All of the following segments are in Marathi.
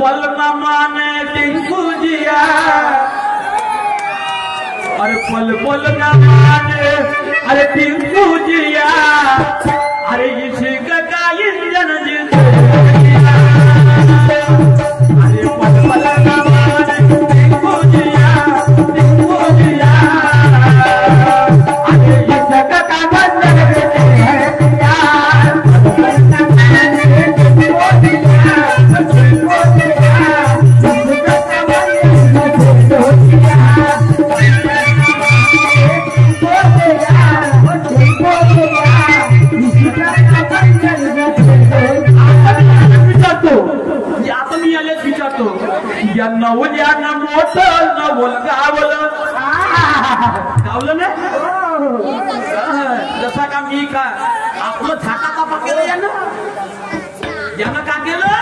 पल न माने टिंकू जिया, अरे पल पल न माने अरे टिंकू जिया, अरे इश्क का इंजन जिंदा, अरे पल पल न माने टिंकू जिया, टिंकू जिया, अरे इश्क का बंधन है प्यार, नवल्यान मोठं नवल गावलं गावलं ना जसा का मी का आपलं झाकाचा पकेला यानं का केलं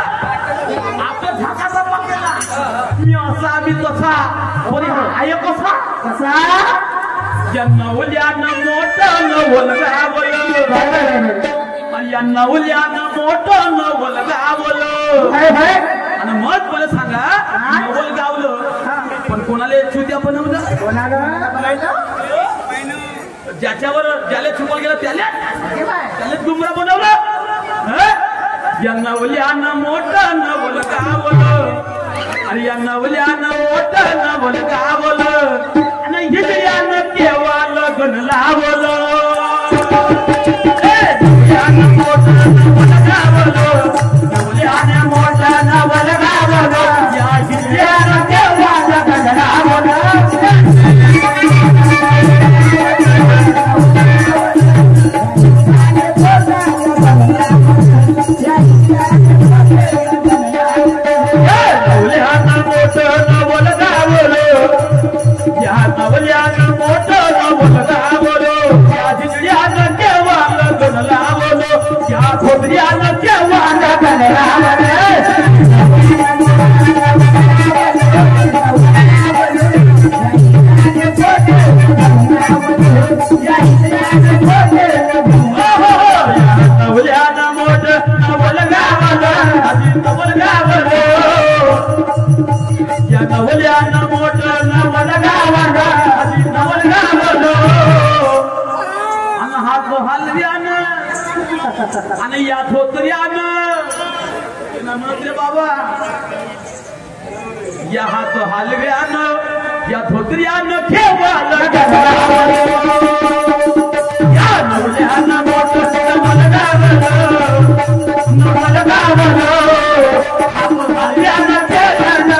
आपलं झाकाचा पकेला मी असा मी तसा कोणी आहे कसा कसा या नवल्यान मोठं नवल गावलं या नवल्यान मोठं नवल गावलं आणि मग मला सांगा नवल गावलं पण कोणाला चुत्या बनवलं ज्याच्यावर ज्याला चुकल गेलं त्याला गुमरा बनवलं या नवल्यानं मोठं नवल गावलं आणि या नवल्यानं मोठं नवल गावलं आणि हिजल्यानं केव्हा लग्न लावलं आणि या धोत्र्यानं बाबा या हात हलव्यानं या धोत्र्यानं ठेवालं या नवल्यानं मोठं नवल गावलं नवल गावलं हात हलव्यानं ठेवालं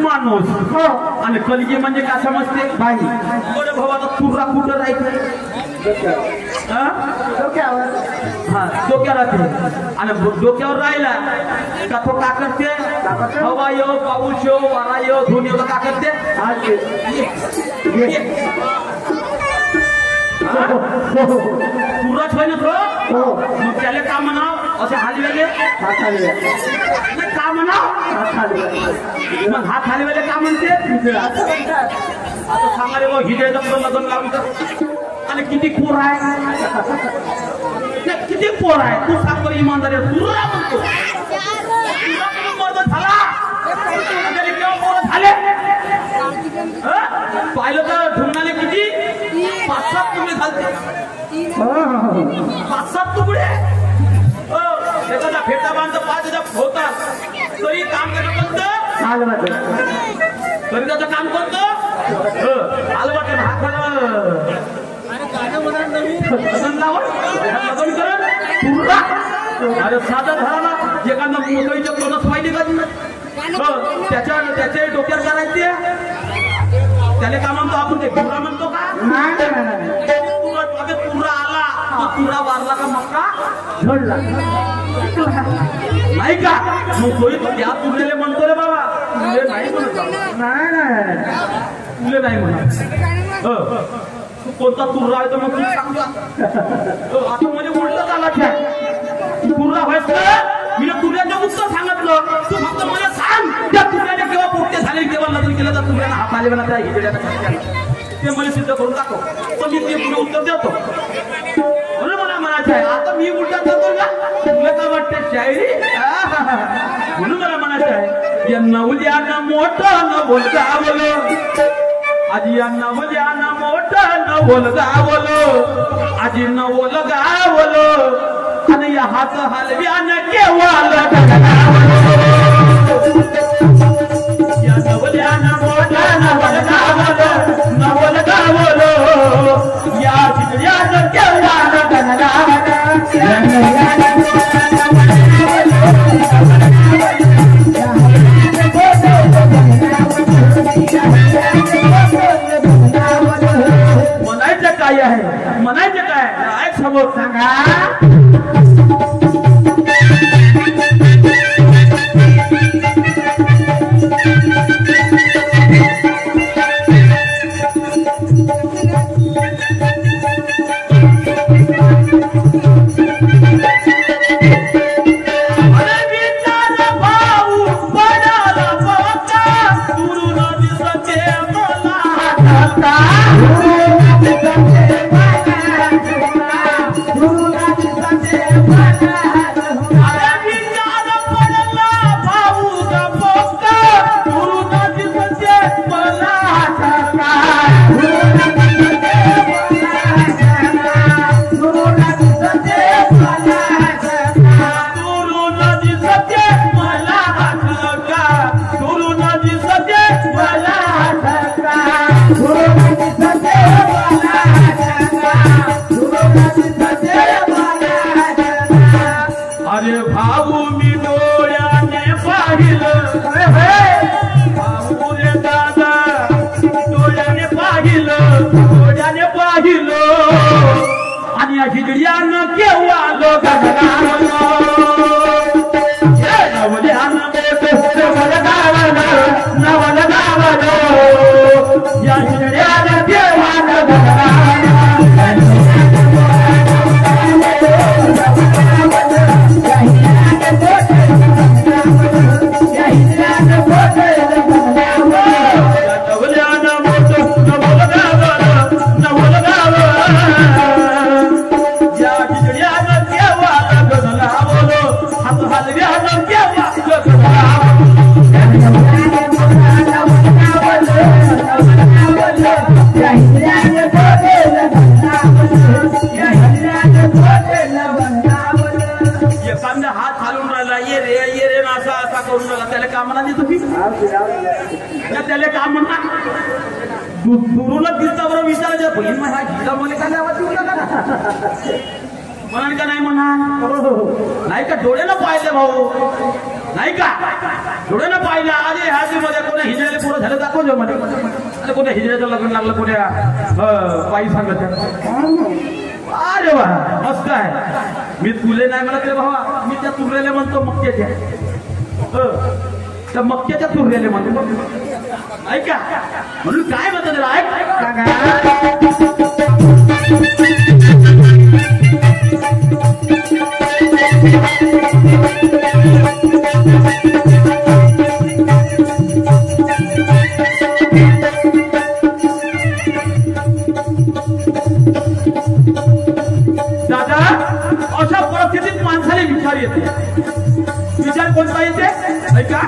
माणूस आणि कलगी म्हणजे काय समजते बाई बरं भावाचा तुर्रा कुठं राहायचं हा डोक्यावर राहते आणि डोक्यावर राहिला का तो का करते हवा येऊ पाऊस येऊ वारा येऊ धुन येऊ का करते तुर्राच होय ना तो मग त्याला का म्हणाव असे हालवेले का म्हणाव मग हात हालवेले का म्हणते आता सांगा रे भाऊ हिजयचं लग्न लावून आणि किती पोर आहे किती पोर आहे तू सांग बरं इमानदारी तुला म्हणतो मर्द झाला झाले पाहिलं तर ढुंगाले किती 5-7 तुकडे घालते 5-7 तुकडे एखादा फेटा बांधता 5,000 होतात तरी काम कसं कोणतं तरी त्याचं काम कोणतं आलवाट हात अरे साधा झाला एखादा मोकळीच्या कोणच पाहिजे का त्याच्या डोक्यात करायचे त्याला का म्हणतो आपण ते पुरा म्हणतो का पुरा आला तो पुरा वारला का मक्का झडला नाही का मग तोही त्या तुरलेले म्हणतो रे बाबा तुले नाही म्हणत नाही तुले नाही म्हणत कोणता तुर्रा आहे तर मग तू सांग आता म्हणजे उलट झाला क्या तुर्रा व्हायचं मी तुर्याचं उत्तर सांगितलं तू फक्त मला सांग त्या तुर्याने केव्हा पोट्टे झाले केव्हा लग्न केलं तर तुर्यानं हात आले मला त्या हिजड्यानं ते मला सिद्ध करून दाखव तर मी ते पुढे उत्तर देतो म्हणून मला म्हणायचं आहे आता मी उलटा देतो का तुला काय वाटतं शायरी म्हणून मला म्हणायचं आहे या नवल्यानं मोठं न बोलगावलं आजी या नवल्यानं मोठं न बोलगावलं आजी न बोलगावलं आणि या हात हलव्यानं केव्हा या नवल्यानं मोठं न बोलगावलं न बोलगावलं या जिल्ह्यानं केव्हा म्हणायचं काय आहे म्हणायचं काय समोर सांगा अरे भाऊ मी डोळ्याने पाहिलं भाऊ रे दादा डोळ्याने पाहिलं आणि या हिजड्यानं केव्हा लोक या हिजड्यानं केव्हा एखादा हात हालून राहिला ये रे असा असा करून राहिला त्याला का म्हणा तुम्ही त्याला का म्हणा दुरूनच दिसता बरोबर विचारायचं बहीण हा जिल्हा मध्ये काय आवाज येऊ लागला म्हणाल का नाही म्हणा नाही का डोळ्यानं पाहिलं भाऊ नाही का डोळ्यानं पाहिलं अरे ह्या मध्ये कोणा हिजड्याला पोरं झालं दाखवलं मध्ये अरे कोणत्या हिजड्याचं लग्न लागलं कोण्या बाई सांगत अरे वा मस्त आहे मी तुले नाही म्हणत रे भावा मी त्या तुरलेले म्हणतो मक्क्याच्या त्या मक्क्याच्या तुरलेले म्हणतो ऐका म्हणून काय म्हणतो त्याला ऐक दादा अशा परिस्थितीत माणसाला विचार येते विचार कोणता येते ऐका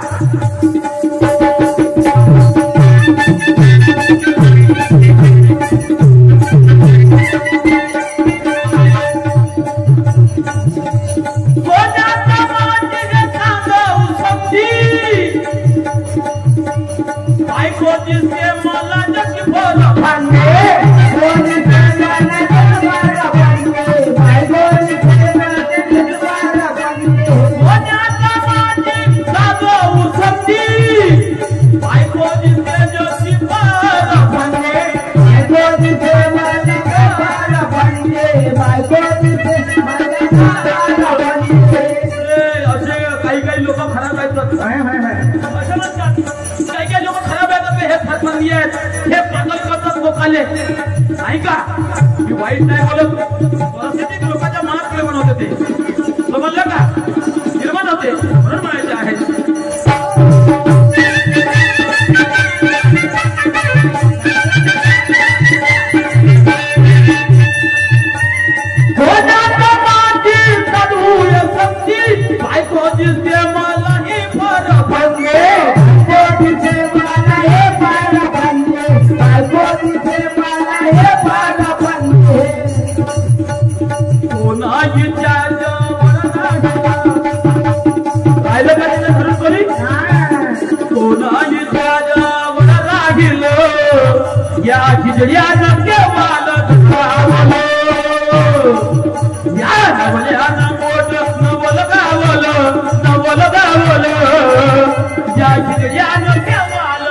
नाही का मी वाईट नाही बोलत परिस्थिती लोकांच्या मनात निर्माण होते ते समजलं का निर्माण होते म्हणून म्हणायचे आहे बायको दिसते मला ही फार भंगे कोणाच्या राहिलं का तिला खरंच कोणी कोणाच्या जवळ राहिलं या खिचड्यानं केव्हाल या नवल्यानं मोठ नवल गावलं या खिचड्यानं केव्हाल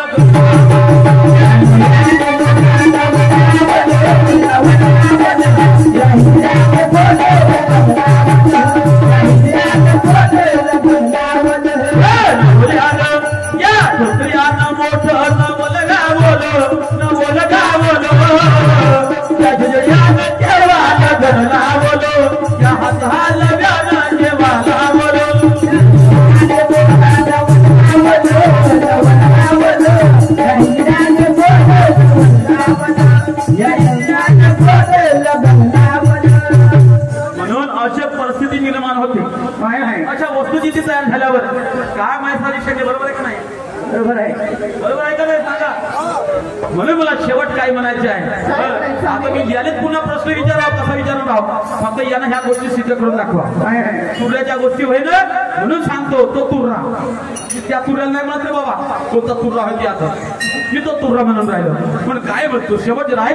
म्हणून अशा परिस्थिती निर्माण होते अशा वस्तुस्थिती तयार झाल्यावर काय माहिती शक्य बरोबर आहे का नाही बरोबर आहे का नाही सांगा म्हणून मला शेवट काय म्हणायचे आहे आता मी यालेच पुन्हा प्रश्न विचारा कसा विचारून राहू फक्त यांना ह्या गोष्टी सिद्ध करून दाखवा तुऱ्याच्या गोष्टी होईल म्हणून सांगतो तो तुर्रा त्या तुऱ्याला नाही म्हणत रे बाबा कोणता तुर्रा होती आता मी तो तुर्रा म्हणून राहिलो पण काय म्हणतो शेवट राय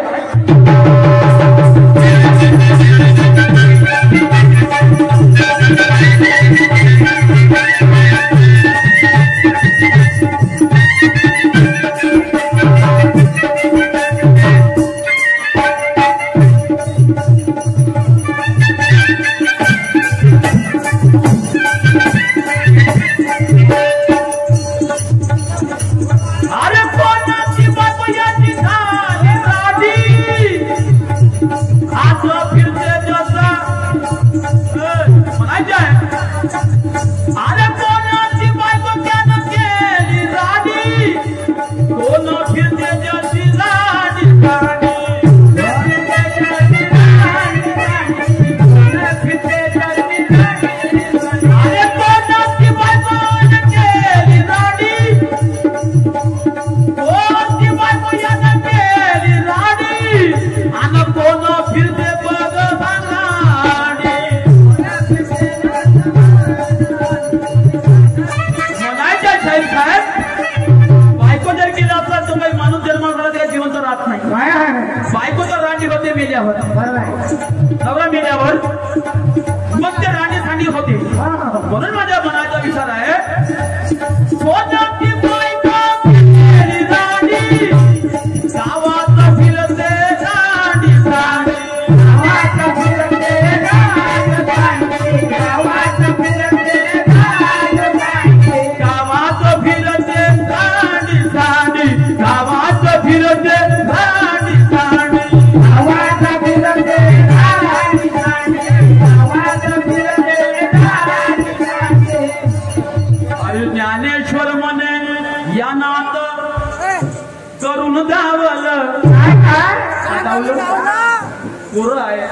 बायको तर राणी होते मेल्यावर नवरा मेल्यावर मग ते राणी सांडी होते म्हणून माझ्या मनाचा विचार आहे सोन्याची बायको मेली राणी गावात फिरते राणी राणी गावात फिरते राणी गावात फिरते राणी गावात फिरते राणी राणी गावात फिरते ज्ञानेश्वर म्हणे या नात करून धावलं पुरं आहे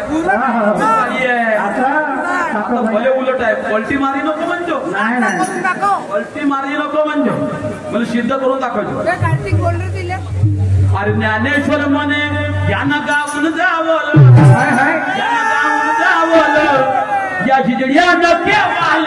भले उलट आहे पलटी मारी नको म्हणतो पलटी मारी नको म्हणतो मला सिद्ध करून दाखवतो अरे ज्ञानेश्वर म्हणे यानं गावून जावलं या खिचड्यानं केव्हाल